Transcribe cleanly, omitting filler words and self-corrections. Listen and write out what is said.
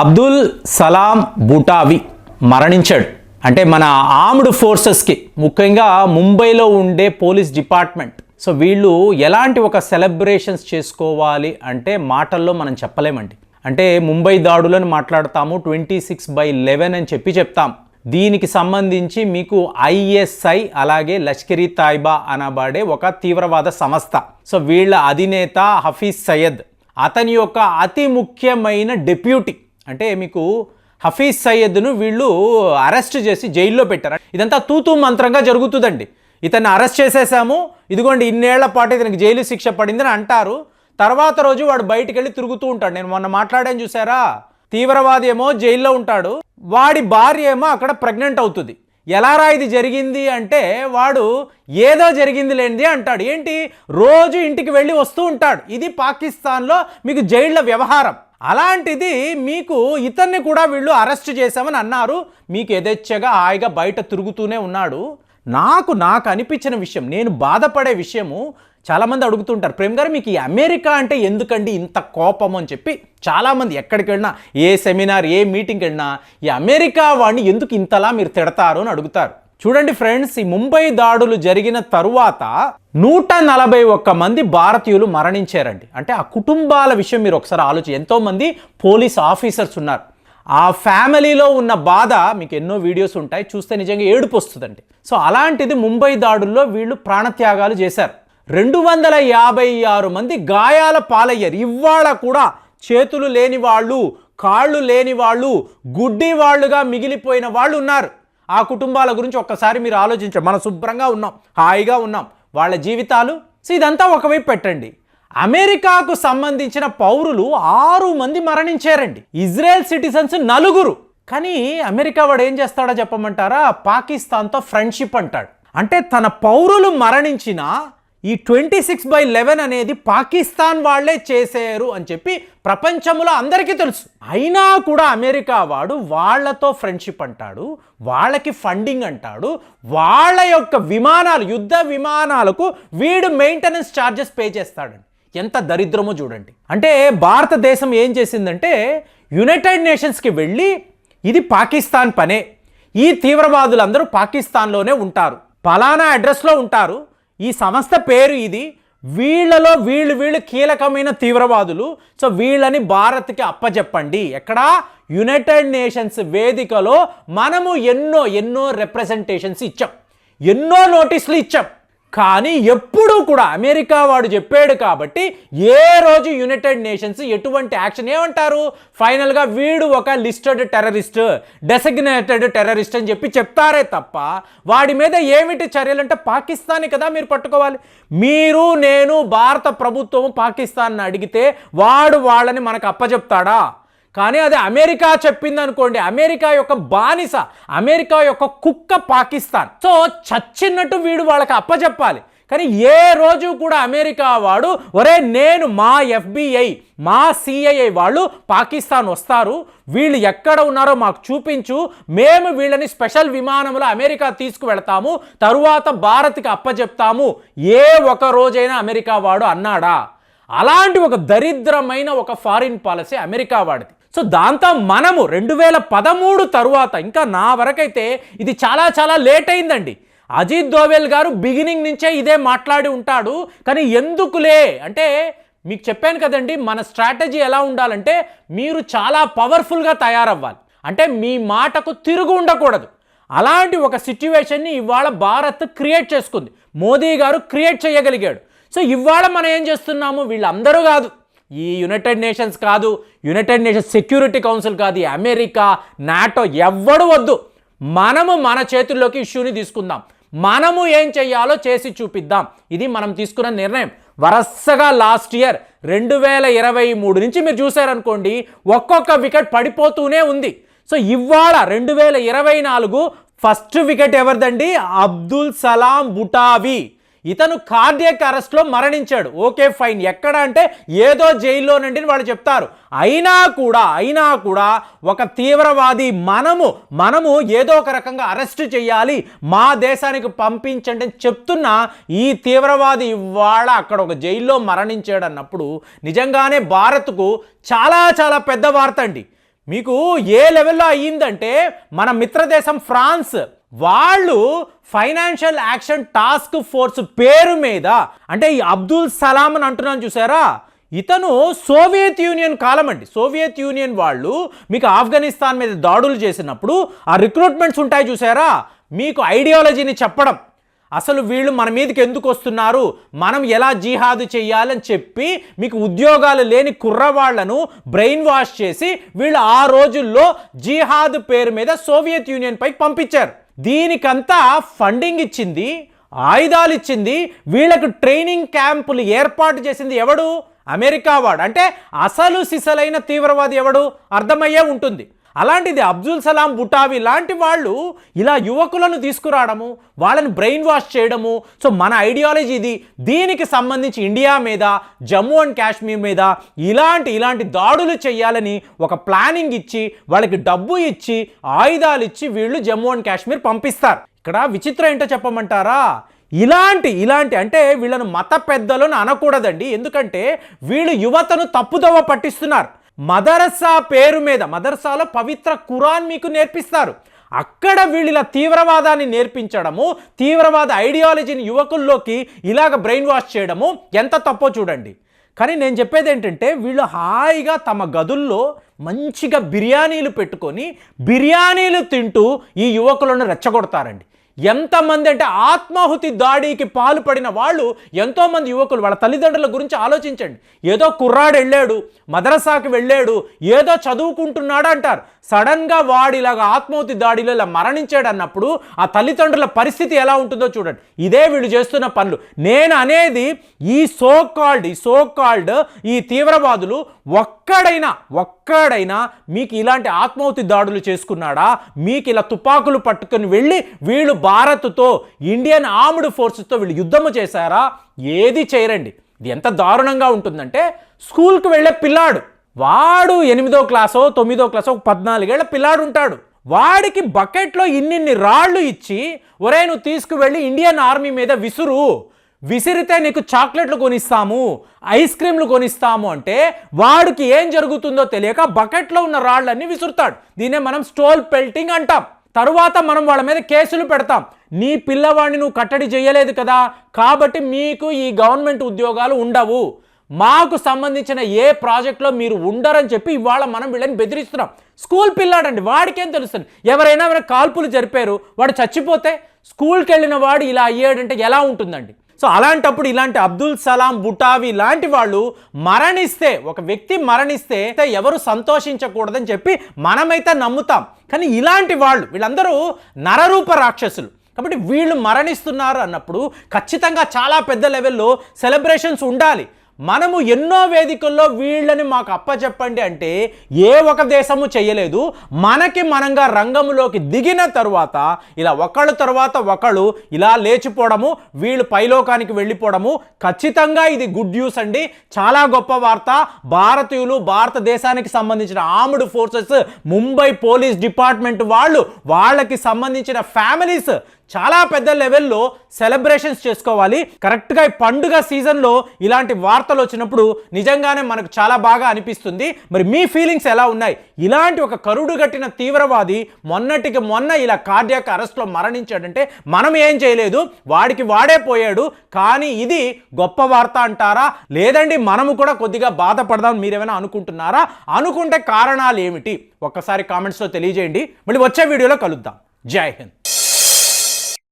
అబ్దుల్ సలాం బుటావి మరణించాడు. అంటే మన ఆర్మ్డ్ ఫోర్సెస్కి ముఖ్యంగా ముంబైలో ఉండే పోలీస్ డిపార్ట్మెంట్. సో వీళ్ళు ఎలాంటి ఒక సెలబ్రేషన్స్ చేసుకోవాలి అంటే మాటల్లో మనం చెప్పలేమండి. అంటే ముంబై దాడులను మాట్లాడతాము, 26/11 అని చెప్తాం. దీనికి సంబంధించి మీకు ఐఎస్ఐ అలాగే లష్కర్ ఇ తైబా అనబడే ఒక తీవ్రవాద సంస్థ. సో వీళ్ళ అధినేత హఫీజ్ సయ్యద్, అతని యొక్క అతి ముఖ్యమైన డెప్యూటీ అంటే మీకు హఫీజ్ సయ్యద్ను వీళ్ళు అరెస్ట్ చేసి జైల్లో పెట్టారు. ఇదంతా తూతూ మంత్రంగా జరుగుతుందండి. ఇతన్ని అరెస్ట్ చేసేసాము, ఇదిగోండి ఇన్నేళ్ల పాటు ఇతనికి జైలు శిక్ష పడిందని అంటారు. తర్వాత రోజు వాడు బయటికి వెళ్ళి తిరుగుతూ ఉంటాడు. నేను మొన్న మాట్లాడాను చూసారా, తీవ్రవాది ఏమో జైల్లో ఉంటాడు, వాడి భార్య ఏమో అక్కడ ప్రెగ్నెంట్ అవుతుంది. ఎలారా ఇది జరిగింది అంటే వాడు ఏదో జరిగింది లేనిది అంటాడు. ఏంటి, రోజు ఇంటికి వెళ్ళి వస్తూ ఉంటాడు. ఇది పాకిస్తాన్లో మీకు జైళ్ళ వ్యవహారం. అలాంటిది మీకు ఇతన్ని కూడా వీళ్ళు అరెస్ట్ చేశామని అన్నారు. మీకు యథేచ్ఛగా హాయిగా బయట తిరుగుతూనే ఉన్నాడు. నాకు అనిపించిన విషయం, నేను బాధపడే విషయము, చాలామంది అడుగుతుంటారు, ప్రేమ్ గారు మీకు ఈ అమెరికా అంటే ఎందుకండి ఇంత కోపం అని చెప్పి. చాలామంది ఎక్కడికి వెళ్ళినా, ఏ సెమినార్ ఏ మీటింగ్కి వెళ్ళినా ఈ అమెరికా వాడిని ఎందుకు ఇంతలా మీరు తిడతారు అని అడుగుతారు. చూడండి ఫ్రెండ్స్, ఈ ముంబై దాడులు జరిగిన తరువాత 141 మంది భారతీయులు మరణించారండి. అంటే ఆ కుటుంబాల విషయం మీరు ఒకసారి ఆలోచించి, ఎంతోమంది పోలీస్ ఆఫీసర్స్ ఉన్నారు. ఆ ఫ్యామిలీలో ఉన్న బాధ మీకు ఎన్నో వీడియోస్ ఉంటాయి, చూస్తే నిజంగా ఏడుపు వస్తుందండి. సో అలాంటిది ముంబై దాడుల్లో వీళ్ళు ప్రాణత్యాగాలు చేశారు. 256 మంది గాయాల పాలయ్యారు. ఇవాళ కూడా చేతులు లేని వాళ్ళు, కాళ్ళు లేని వాళ్ళు, గుడ్డి వాళ్ళుగా మిగిలిపోయిన వాళ్ళు ఉన్నారు. ఆ కుటుంబాల గురించి ఒక్కసారి మీరు ఆలోచించండి. మనం శుభ్రంగా ఉన్నాం, హాయిగా ఉన్నాం, వాళ్ళ జీవితాలు. సో ఇదంతా ఒకవైపు పెట్టండి. అమెరికాకు సంబంధించిన పౌరులు 6 మంది మరణించారండి. Israel citizens 4. కానీ అమెరికా వాడు ఏం చేస్తాడో చెప్పమంటారా, పాకిస్తాన్తో ఫ్రెండ్షిప్ అంటాడు. అంటే తన పౌరులు మరణించిన ఈ 26/11 అనేది పాకిస్తాన్ వాళ్లే చేశారు అని చెప్పి ప్రపంచంలో అందరికీ తెలుసు. అయినా కూడా అమెరికా వాడు వాళ్లతో ఫ్రెండ్షిప్ అంటాడు, వాళ్ళకి ఫండింగ్ అంటాడు, వాళ్ళ యొక్క విమానాలు, యుద్ధ విమానాలకు వీడు మెయింటెనెన్స్ ఛార్జెస్ పే చేస్తాడండి. ఎంత దరిద్రమో చూడండి. అంటే భారతదేశం ఏం చేసిందంటే యునైటెడ్ నేషన్స్కి వెళ్ళి ఇది పాకిస్తాన్ పనే, ఈ తీవ్రవాదులందరూ పాకిస్తాన్లోనే ఉంటారు, పలానా అడ్రస్లో ఉంటారు, ఈ సంస్థ పేరు ఇది, వీళ్ళలో వీళ్ళు కీలకమైన తీవ్రవాదులు, సో వీళ్ళని భారత్కి అప్పచెప్పండి. ఎక్కడ, యునైటెడ్ నేషన్స్ వేదికలో మనము ఎన్నో రిప్రజెంటేషన్స్ ఇచ్చాం, ఎన్నో నోటీసులు ఇచ్చాం. కానీ ఎప్పుడూ కూడా అమెరికా వాడు చెప్పాడు కాబట్టి ఏ రోజు యునైటెడ్ నేషన్స్ ఎటువంటి యాక్షన్, ఏమంటారు ఫైనల్గా వీడు ఒక లిస్టెడ్ టెర్రరిస్ట్, డెసిగ్నేటెడ్ టెర్రరిస్ట్ అని చెప్పి చెప్తారే తప్ప వాడి మీద ఏమిటి చర్యలు అంటే పాకిస్తాన్ కదా మీరు పట్టుకోవాలి. మీరు నేను భారత ప్రభుత్వం పాకిస్తాన్ని అడిగితే వాడు వాళ్ళని మనకు అప్పచెప్తాడా? కానీ అది అమెరికా చెప్పింది అనుకోండి, అమెరికా యొక్క బానిస, అమెరికా యొక్క కుక్క పాకిస్తాన్. సో చచ్చినట్టు వీడు వాళ్ళకి అప్పచెప్పాలి. కానీ ఏ రోజు కూడా అమెరికా వాడు ఒరే నేను మా FBI మా CIA వాళ్ళు పాకిస్తాన్ వస్తారు, వీళ్ళు ఎక్కడ ఉన్నారో మాకు చూపించు, మేము వీళ్ళని స్పెషల్ విమానంలో అమెరికా తీసుకువెళ్తాము, తరువాత భారత్కి అప్పచెప్తాము, ఏ ఒక రోజైనా అమెరికా వాడు అన్నాడా? అలాంటి ఒక దరిద్రమైన ఒక ఫారిన్ పాలసీ అమెరికా వాడిది. సో దాంతో మనము 2013 తరువాత, ఇంకా నా వరకైతే ఇది చాలా లేట్ అయిందండి. అజిత్ దోవెల్ గారు బిగినింగ్ నుంచే ఇదే మాట్లాడి ఉంటాడు. కానీ ఎందుకులే అంటే మీకు చెప్పాను కదండి, మన స్ట్రాటజీ ఎలా ఉండాలంటే మీరు చాలా పవర్ఫుల్గా తయారవ్వాలి. అంటే మీ మాటకు తిరుగు ఉండకూడదు. అలాంటి ఒక సిచ్యువేషన్ని ఇవాళ భారత్ క్రియేట్ చేసుకుంది, మోదీ గారు క్రియేట్ చేయగలిగాడు. సో ఇవాళ మనం ఏం చేస్తున్నాము, వీళ్ళందరూ కాదు, ఈ యునైటెడ్ నేషన్స్ కాదు, యునైటెడ్ నేషన్స్ సెక్యూరిటీ కౌన్సిల్ కాదు, ఈ అమెరికా, నాటో ఎవ్వడు వద్దు. మనము మన చేతుల్లోకి ఇష్యూని తీసుకుందాం, మనము ఏం చెయ్యాలో చేసి చూపిద్దాం. ఇది మనం తీసుకున్న నిర్ణయం. వరుసగా లాస్ట్ ఇయర్ 2023 నుంచి మీరు చూసారనుకోండి, ఒక్కొక్క వికెట్ పడిపోతూనే ఉంది. సో ఇవాళ 2024 ఫస్ట్ వికెట్ ఎవరిదండి, అబ్దుల్ సలాం బుటావి. ఇతను కార్డియాక్ అరెస్ట్లో మరణించాడు. ఓకే ఫైన్, ఎక్కడ అంటే ఏదో జైల్లో నుండి వాళ్ళు చెప్తారు. అయినా కూడా ఒక తీవ్రవాది మనము ఏదో ఒక రకంగా అరెస్ట్ చేయాలి, మా దేశానికి పంపించండి అని చెప్తున్న ఈ తీవ్రవాది ఇవాళ అక్కడ ఒక జైల్లో మరణించాడు అన్నప్పుడు నిజంగానే భారత్కు చాలా పెద్ద వార్త అండి. మీకు ఏ లెవెల్లో అయ్యిందంటే మన మిత్రదేశం ఫ్రాన్స్ వాళ్ళు ఫైనాన్షియల్ యాక్షన్ టాస్క్ ఫోర్స్ పేరు మీద, అంటే ఈ అబ్దుల్ సలాం అని అంటున్నాను చూసారా, ఇతను సోవియట్ యూనియన్ కాలం అండి. సోవియట్ యూనియన్ వాళ్ళు మీకు ఆఫ్ఘనిస్తాన్ మీద దాడులు చేసినప్పుడు ఆ రిక్రూట్మెంట్స్ ఉంటాయి చూసారా, మీకు ఐడియాలజీని చెప్పడం, అసలు వీళ్ళు మన మీదకి ఎందుకు వస్తున్నారు, మనం ఎలా జిహాద్ చేయాలని చెప్పి మీకు ఉద్యోగాలు లేని కుర్రవాళ్లను బ్రెయిన్ వాష్ చేసి వీళ్ళు ఆ రోజుల్లో జిహాద్ పేరు మీద సోవియట్ యూనియన్ పైకి పంపించారు. దీనికంతా ఫండింగ్ ఇచ్చింది, ఆయుధాలు ఇచ్చింది, వీళ్ళకు ట్రైనింగ్ క్యాంపులు ఏర్పాటు చేసింది ఎవడు? అమెరికా వాడు. అంటే అసలు సిసలైన తీవ్రవాది ఎవడు అర్థమయ్యే ఉంటుంది. అలాంటిది అబ్దుల్ సలాం బుటావి లాంటి వాళ్ళు ఇలా యువకులను తీసుకురావడము, వాళ్ళని బ్రెయిన్ వాష్ చేయడము. సో మన ఐడియాలజీ ఇది. దీనికి సంబంధించి ఇండియా మీద, జమ్మూ అండ్ కాశ్మీర్ మీద ఇలాంటి దాడులు చేయాలని ఒక ప్లానింగ్ ఇచ్చి, వాళ్ళకి డబ్బు ఇచ్చి, ఆయుధాలు ఇచ్చి వీళ్ళు జమ్మూ అండ్ కాశ్మీర్ పంపిస్తారు. ఇక్కడ విచిత్రం ఏంటో చెప్పమంటారా, ఇలాంటి అంటే వీళ్ళను మత పెద్దలను అనకూడదండి. ఎందుకంటే వీళ్ళు యువతను తప్పుదోవ పట్టిస్తున్నారు. మదరసా పేరు మీద, మదరసాలో పవిత్ర ఖురాన్ మీకు నేర్పిస్తారు, అక్కడ వీళ్ళు ఇలా తీవ్రవాదాన్ని నేర్పించడము, తీవ్రవాద ఐడియాలజీని యువకుల్లోకి ఇలాగ బ్రెయిన్ వాష్ చేయడము ఎంత తప్పో చూడండి. కానీ నేను చెప్పేది ఏంటంటే వీళ్ళు హాయిగా తమ గదుల్లో మంచిగా బిర్యానీలు పెట్టుకొని బిర్యానీలు తింటూ ఈ యువకులను రెచ్చగొడతారండి. ఎంతమంది అంటే ఆత్మాహుతి దాడికి పాల్పడిన వాళ్ళు ఎంతోమంది యువకులు, వాళ్ళ తల్లిదండ్రుల గురించి ఆలోచించండి. ఏదో కుర్రాడు వెళ్ళాడు, మదరసాకి వెళ్ళాడు, ఏదో చదువుకుంటున్నాడు అంటారు, సడన్గా వాడిలాగా ఆత్మాహుతి దాడిలో ఇలా మరణించాడు అన్నప్పుడు ఆ తల్లిదండ్రుల పరిస్థితి ఎలా ఉంటుందో చూడండి. ఇదే వీళ్ళు చేస్తున్న పనులు. నేను అనేది ఈ సోకాల్డ్ ఈ తీవ్రవాదులు ఒక్కడైనా మీకు ఇలాంటి ఆత్మాహుతి దాడులు చేసుకున్నాడా? మీకు ఇలా తుపాకులు పట్టుకొని వెళ్ళి వీళ్ళు భారత్తో, ఇండియన్ ఆర్మ్డ్ ఫోర్సెస్తో వీళ్ళు యుద్ధము చేశారా? ఏది చేయరండి. ఇది ఎంత దారుణంగా ఉంటుందంటే స్కూల్కి వెళ్ళే పిల్లాడు, వాడు 8వ క్లాసో 9వ క్లాసో 14 ఏళ్ల పిల్లాడు ఉంటాడు, వాడికి బకెట్లో ఇన్నిన్ని రాళ్ళు ఇచ్చి ఒరే నువ్వు తీసుకువెళ్ళి ఇండియన్ ఆర్మీ మీద విసిరితే నీకు చాక్లెట్లు కొనిస్తాము, ఐస్ క్రీమ్లు కొనిస్తాము అంటే వాడికి ఏం జరుగుతుందో తెలియక బకెట్లో ఉన్న రాళ్ళన్నీ విసురుతాడు. దీన్నే మనం స్టోల్ పెల్టింగ్ అంటాం. తరువాత మనం వాళ్ళ మీద కేసులు పెడతాం. నీ పిల్లవాడిని నువ్వు కట్టడి చేయలేదు కదా, కాబట్టి మీకు ఈ గవర్నమెంట్ ఉద్యోగాలు ఉండవు, మాకు సంబంధించిన ఏ ప్రాజెక్ట్లో మీరు ఉండరని చెప్పి ఇవాళ మనం వీళ్ళని బెదిరిస్తున్నాం. స్కూల్ పిల్లాడండి, వాడికేం తెలుస్తుంది? ఎవరైనా కాల్పులు జరిపారు, వాడు చచ్చిపోతే స్కూల్కి వెళ్ళిన వాడు ఇలా అయ్యాడంటే ఎలా ఉంటుందండి? సో అలాంటప్పుడు ఇలాంటి అబ్దుల్ సలాం బుటావి లాంటి వాళ్ళు మరణిస్తే, ఒక వ్యక్తి మరణిస్తే ఎవరు సంతోషించకూడదని చెప్పి మనమైతే నమ్ముతాం. కానీ ఇలాంటి వీళ్ళందరూ నరరూప రాక్షసులు. కాబట్టి వీళ్ళు మరణిస్తున్నారు అన్నప్పుడు ఖచ్చితంగా చాలా పెద్ద లెవెల్లో సెలబ్రేషన్స్ ఉండాలి. మనము ఎన్నో వేదికల్లో వీళ్ళని మాకు అప్పచెప్పండి అంటే ఏ ఒక దేశము చేయలేదు. మనకి మనంగా రంగంలోకి దిగిన తరువాత ఇలా ఒకళ్ళు తర్వాత ఒకళ్ళు ఇలా లేచిపోవడము, వీళ్ళు పైలోకానికి వెళ్ళిపోవడము, ఖచ్చితంగా ఇది గుడ్ న్యూస్ అండి. చాలా గొప్ప వార్త. భారతీయులు, భారతదేశానికి సంబంధించిన armed forces, Mumbai police department వాళ్ళకి సంబంధించిన ఫ్యామిలీస్ చాలా పెద్ద లెవెల్లో సెలబ్రేషన్స్ చేసుకోవాలి. కరెక్ట్గా ఈ పండుగ సీజన్లో ఇలాంటి వార్తలు వచ్చినప్పుడు నిజంగానే మనకు చాలా బాగా అనిపిస్తుంది. మరి మీ ఫీలింగ్స్ ఎలా ఉన్నాయి? ఇలాంటి ఒక కరుడు గట్టిన తీవ్రవాది మొన్న ఇలా కార్డియాక్ అరెస్ట్లో మరణించాడంటే మనం ఏం చేయలేదు, వాడికి వాడే పోయాడు. కానీ ఇది గొప్ప వార్త అంటారా? లేదండి మనము కూడా కొద్దిగా బాధపడదాం మీరేమైనా అనుకుంటున్నారా? అనుకుంటే కారణాలు ఏమిటి ఒక్కసారి కామెంట్స్లో తెలియజేయండి. మళ్ళీ వచ్చే వీడియోలో కలుద్దాం. జై హింద్.